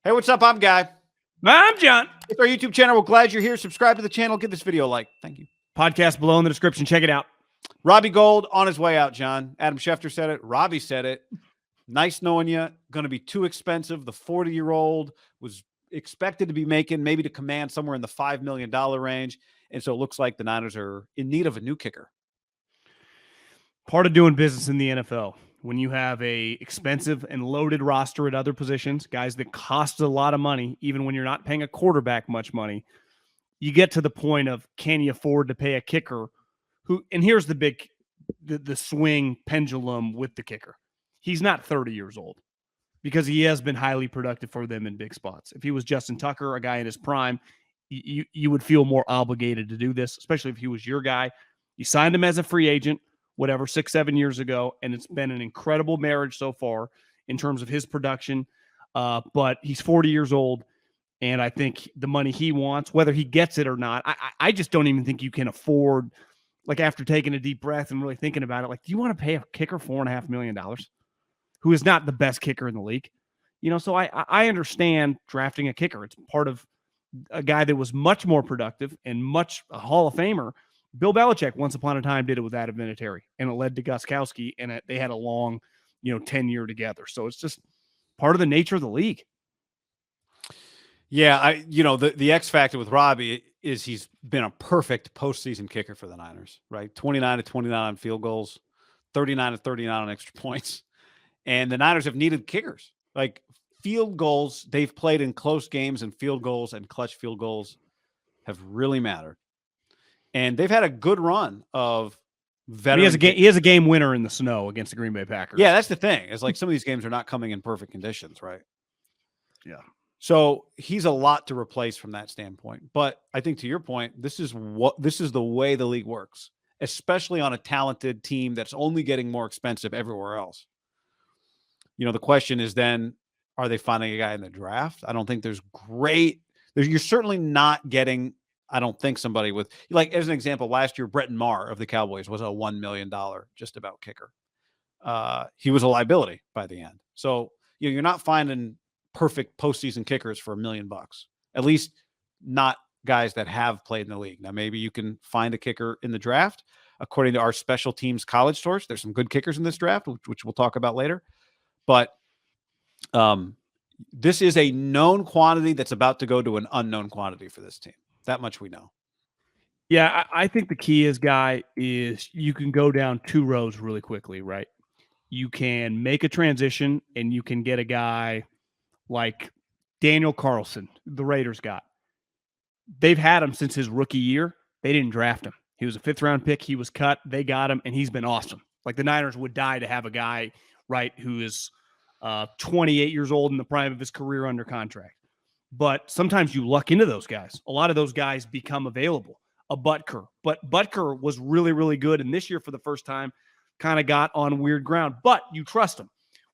Hey, what's up? I'm Guy. I'm John. It's our YouTube channel. We're glad you're here. Subscribe to the channel. Give this video a like. Thank you. Podcast below in the description. Check it out. Robbie Gould on his way out, John. Adam Schefter said it. Robbie said it. Nice knowing you. Going to be too expensive. The 40-year-old was expected to be making maybe to command somewhere in the $5 million range. And so it looks like the Niners are in need of a new kicker. Part of doing business in the NFL, when you have a expensive and loaded roster at other positions, guys that cost a lot of money, even when you're not paying a quarterback much money, you get to the point of, can you afford to pay a kicker who, and here's the big, the swing pendulum with the kicker. He's not 30 years old because he has been highly productive for them in big spots. If he was Justin Tucker, a guy in his prime, you would feel more obligated to do this, especially if he was your guy. You signed him as a free agent, whatever, 6-7 years ago, and it's been an incredible marriage so far in terms of his production. But he's 40 years old, and I think the money he wants, whether he gets it or not, I just don't even think you can afford, like after taking a deep breath and really thinking about it, like, do you want to pay a kicker $4.5 million who is not the best kicker in the league? You know, so I understand drafting a kicker. It's part of a guy that was much more productive and much a Hall of Famer. Bill Belichick, once upon a time, did it with Adam Vinatieri, and it led to Gostkowski, and they had a long, tenure together. So it's just part of the nature of the league. Yeah, the X factor with Robbie is he's been a perfect postseason kicker for the Niners, right? 29-29 on field goals, 39-39 on extra points. And the Niners have needed kickers. Like field goals, they've played in close games, and field goals and clutch field goals have really mattered. And they've had a good run of veteran. He has a game winner in the snow against the Green Bay Packers. Yeah, that's the thing. It's like some of these games are not coming in perfect conditions, right? Yeah. So he's a lot to replace from that standpoint. But I think to your point, this is the way the league works, especially on a talented team that's only getting more expensive everywhere else. The question is then, are they finding a guy in the draft? I don't think you're certainly not getting, I don't think, somebody with, like, as an example, last year, Bretton Maher of the Cowboys was a $1 million just about kicker. He was a liability by the end. So you're not finding perfect postseason kickers for $1 million, at least not guys that have played in the league. Now, maybe you can find a kicker in the draft. According to our special teams college source, there's some good kickers in this draft, which we'll talk about later. But this is a known quantity that's about to go to an unknown quantity for this team. That much we know. Yeah, I think the key is you can go down two rows really quickly, right? You can make a transition, and you can get a guy like Daniel Carlson, the Raiders got. They've had him since his rookie year. They didn't draft him. He was a 5th-round pick. He was cut. They got him, and he's been awesome. Like, the Niners would die to have a guy, right, who is 28 years old in the prime of his career under contract. But sometimes you luck into those guys. A lot of those guys become available. A Butker. But Butker was really, really good, and this year for the first time kind of got on weird ground. But you trust him.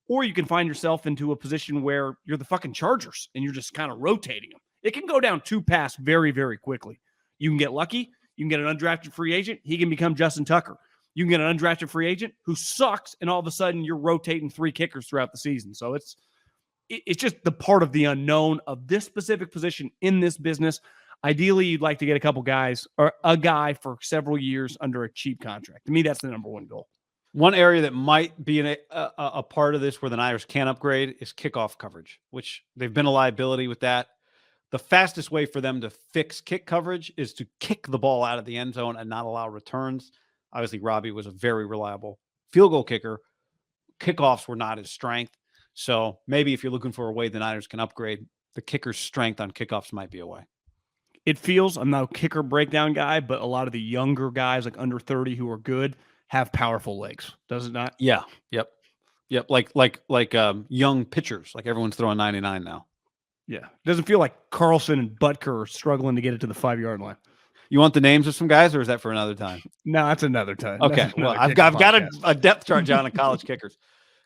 Or you can find yourself into a position where you're the fucking Chargers, and you're just kind of rotating them. It can go down two paths very, very quickly. You can get lucky. You can get an undrafted free agent. He can become Justin Tucker. You can get an undrafted free agent who sucks, and all of a sudden you're rotating 3 kickers throughout the season. So it's just the part of the unknown of this specific position in this business. Ideally, you'd like to get a couple guys or a guy for several years under a cheap contract. To me, that's the number one goal. One area that might be a part of this where the Niners can upgrade is kickoff coverage, which they've been a liability with that. The fastest way for them to fix kick coverage is to kick the ball out of the end zone and not allow returns. Obviously, Robbie was a very reliable field goal kicker. Kickoffs were not his strength. So maybe if you're looking for a way the Niners can upgrade, the kicker's strength on kickoffs might be a way. It feels, I'm not a kicker breakdown guy, but a lot of the younger guys, like under 30 who are good, have powerful legs. Does it not? Yeah. Yep. Like young pitchers, like everyone's throwing 99 now. Yeah. It doesn't feel like Carlson and Butker are struggling to get it to the 5-yard line. You want the names of some guys, or is that for another time? No, that's another time. Okay. Well, I've got a depth chart, John, of college kickers.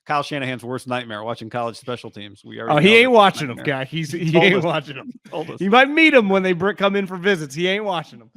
Kyle Shanahan's worst nightmare, watching college special teams. He ain't watching them, guy. He ain't watching them. He might meet them when they come in for visits. He ain't watching them.